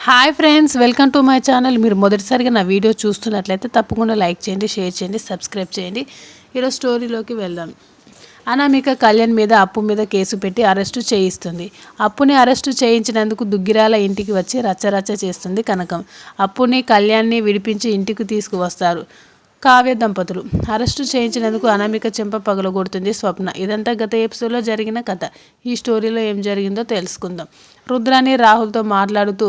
Hi friends, welcome to my channel. మీరు మొదటిసారిగా నా వీడియో చూస్తున్నట్లయితే తప్పకుండా లైక్ చేయండి, షేర్ చేయండి, సబ్స్క్రైబ్ చేయండి. ఈరోజు స్టోరీలోకి వెళ్దాం. అనామిక కళ్యాణ్ మీద అప్పు మీద కేసు పెట్టి అరెస్టు చేయిస్తుంది. అప్పుని అరెస్టు చేయించినందుకు దుగ్గిరాల ఇంటికి వచ్చి రచ్చరచ్చ చేస్తుంది కనకం. అప్పుని కళ్యాణ్ని విడిపించి ఇంటికి తీసుకువస్తారు కావ్య దంపతులు. అరెస్టు చేయించినందుకు అనామిక చెంప పగలగొడుతుంది స్వప్న. ఇదంతా గత ఎపిసోడ్లో జరిగిన కథ. ఈ స్టోరీలో ఏం జరిగిందో తెలుసుకుందాం. రుద్రాని రాహుల్తో మాట్లాడుతూ,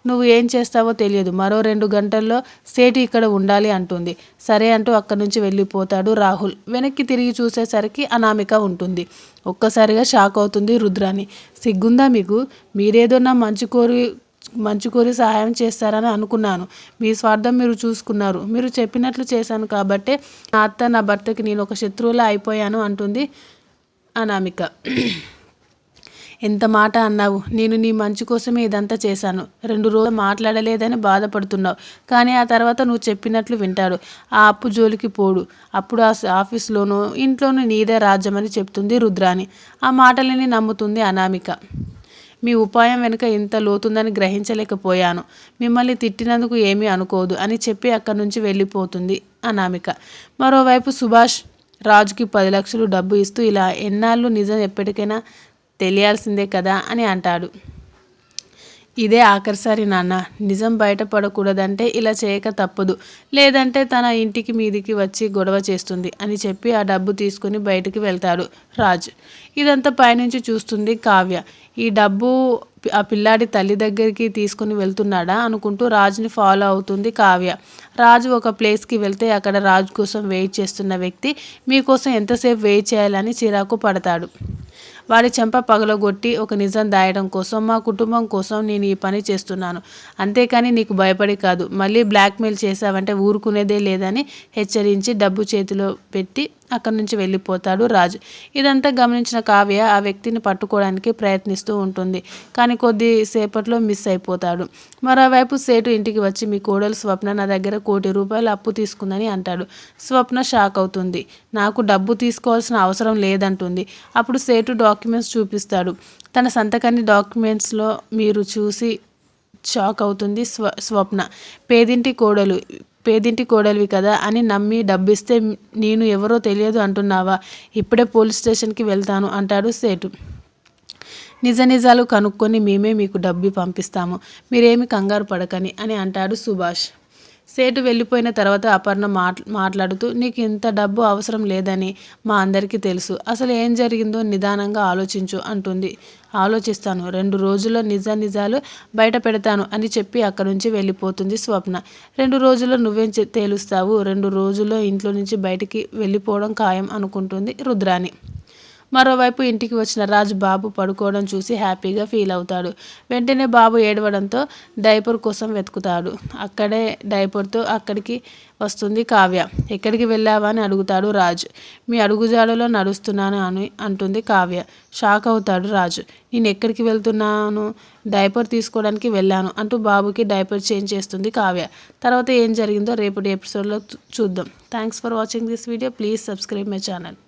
నువ్వు ఏం చేస్తావో తెలియదు, మరో 2 గంటల్లో సేటు ఇక్కడ ఉండాలి అంటుంది. సరే అంటూ అక్కడి నుంచి వెళ్ళిపోతాడు రాహుల్. వెనక్కి తిరిగి చూసేసరికి అనామిక ఉంటుంది. ఒక్కసారిగా షాక్ అవుతుంది రుద్రాని. సిగ్గుందా మీకు? మీరేదో నా మంచి కోరి సహాయం చేస్తారని అనుకున్నాను. మీ స్వార్థం మీరు చూసుకున్నారు. మీరు చెప్పినట్లు చేశాను కాబట్టే నా అత్త, నా భర్తకి నేను ఒక శత్రువులా అయిపోయాను అంటుంది అనామిక. ఎంత మాట అన్నావు? నేను నీ మంచి కోసమే ఇదంతా చేశాను. 2 రోజులు మాట్లాడలేదని బాధపడుతున్నావు, కానీ ఆ తర్వాత నువ్వు చెప్పినట్లు వింటాడు. ఆ అప్పు జోలికి పోడు. అప్పుడు ఆ ఆఫీస్లోనూ ఇంట్లోనూ నీదే రాజ్యమని చెప్తుంది రుద్రాని. ఆ మాటలని నమ్ముతుంది అనామిక. మీ ఉపాయం వెనుక ఇంత లోతుందని గ్రహించలేకపోయాను. మిమ్మల్ని తిట్టినందుకు ఏమీ అనుకోదు అని చెప్పి అక్కడి నుంచి వెళ్ళిపోతుంది అనామిక. మరోవైపు సుభాష్ రాజుకి 10 లక్షలు డబ్బు ఇస్తూ, ఇలా ఎన్నాళ్ళు నిజం ఎప్పటికైనా తెలియాల్సిందే కదా అని అంటాడు. ఇదే ఆఖరిసారి నాన్న, నిజం బయటపడకూడదంటే ఇలా చేయక తప్పదు, లేదంటే తన ఇంటికి మీదికి వచ్చి గొడవ చేస్తుంది అని చెప్పి ఆ డబ్బు తీసుకుని బయటికి వెళ్తాడు రాజు. ఇదంతా పైనుంచి చూస్తుంది కావ్య. ఈ డబ్బు ఆ పిల్లాడి తల్లి దగ్గరికి తీసుకుని వెళ్తున్నాడా అనుకుంటూ రాజుని ఫాలో అవుతుంది కావ్య. రాజు ఒక ప్లేస్కి వెళ్తే అక్కడ రాజు కోసం వెయిట్ చేస్తున్న వ్యక్తి మీకోసం ఎంతసేపు వెయిట్ చేయాలని చిరాకు పడతాడు. వాడి చెంప పగలగొట్టి, ఒక నిజం దాయడం కోసం, మా కుటుంబం కోసం నేను ఈ పని చేస్తున్నాను, అంతేకాని నీకు భయపడి కాదు. మళ్ళీ బ్లాక్మెయిల్ చేశావంటే ఊరుకునేదే లేదని హెచ్చరించి డబ్బు చేతిలో పెట్టి అక్కడి నుంచి వెళ్ళిపోతాడు రాజు. ఇదంతా గమనించిన కావ్య ఆ వ్యక్తిని పట్టుకోవడానికి ప్రయత్నిస్తూ ఉంటుంది, కానీ కొద్దిసేపట్లో మిస్ అయిపోతాడు. మరోవైపు సేటు ఇంటికి వచ్చి, మీ కోడలు స్వప్న నా దగ్గర ₹1 కోటి అప్పు తీసుకుందని అంటాడు. స్వప్న షాక్ అవుతుంది. నాకు డబ్బు తీసుకోవాల్సిన అవసరం లేదంటుంది. అప్పుడు సేటు డాక్యుమెంట్స్ చూపిస్తాడు. తన సంతకాన్ని డాక్యుమెంట్స్లో మీరు చూసి షాక్ అవుతుంది స్వప్న. పేదింటి కోడలివి కదా అని నమ్మి డబ్బిస్తే నేను ఎవరో తెలియదు అంటున్నావా? ఇప్పుడే పోలీస్ స్టేషన్కి వెళ్తాను అంటాడు సేటు. నిజాలు కనుక్కొని మేమే మీకు డబ్బు పంపిస్తాము, మీరేమి కంగారు పడకని అని అంటాడు సుభాష్. సేటు వెళ్ళిపోయిన తర్వాత అపర్ణ మాట్లాడుతూ, నీకు ఇంత డబ్బు అవసరం లేదని మా అందరికీ తెలుసు. అసలు ఏం జరిగిందో నిదానంగా ఆలోచించు అంటుంది. ఆలోచిస్తాను, 2 రోజుల్లో నిజాలు బయట పెడతాను అని చెప్పి అక్కడి నుంచి వెళ్ళిపోతుంది స్వప్న. 2 రోజుల్లో నువ్వేం తేలుస్తావు? 2 రోజుల్లో ఇంట్లో నుంచి బయటికి వెళ్ళిపోవడం ఖాయం అనుకుంటుంది రుద్రాని. మరోవైపు ఇంటికి వచ్చిన రాజు బాబు పడుకోవడం చూసి హ్యాపీగా ఫీల్ అవుతాడు. వెంటనే బాబు ఏడవడంతో డైపర్ కోసం వెతుకుతాడు. అక్కడే డైపర్తో అక్కడికి వస్తుంది కావ్య. ఎక్కడికి వెళ్ళావా అని అడుగుతాడు రాజు. మీ అడుగుజాడలో నడుస్తున్నాను అని అంటుంది కావ్య. షాక్ అవుతాడు రాజు. నేను ఎక్కడికి వెళ్తున్నాను? డైపర్ తీసుకోవడానికి వెళ్ళాను అంటూ బాబుకి డైపర్ చేంజ్ చేస్తుంది కావ్య. తర్వాత ఏం జరిగిందో రేపటి ఎపిసోడ్లో చూద్దాం. Thanks for watching this video. Please subscribe my channel.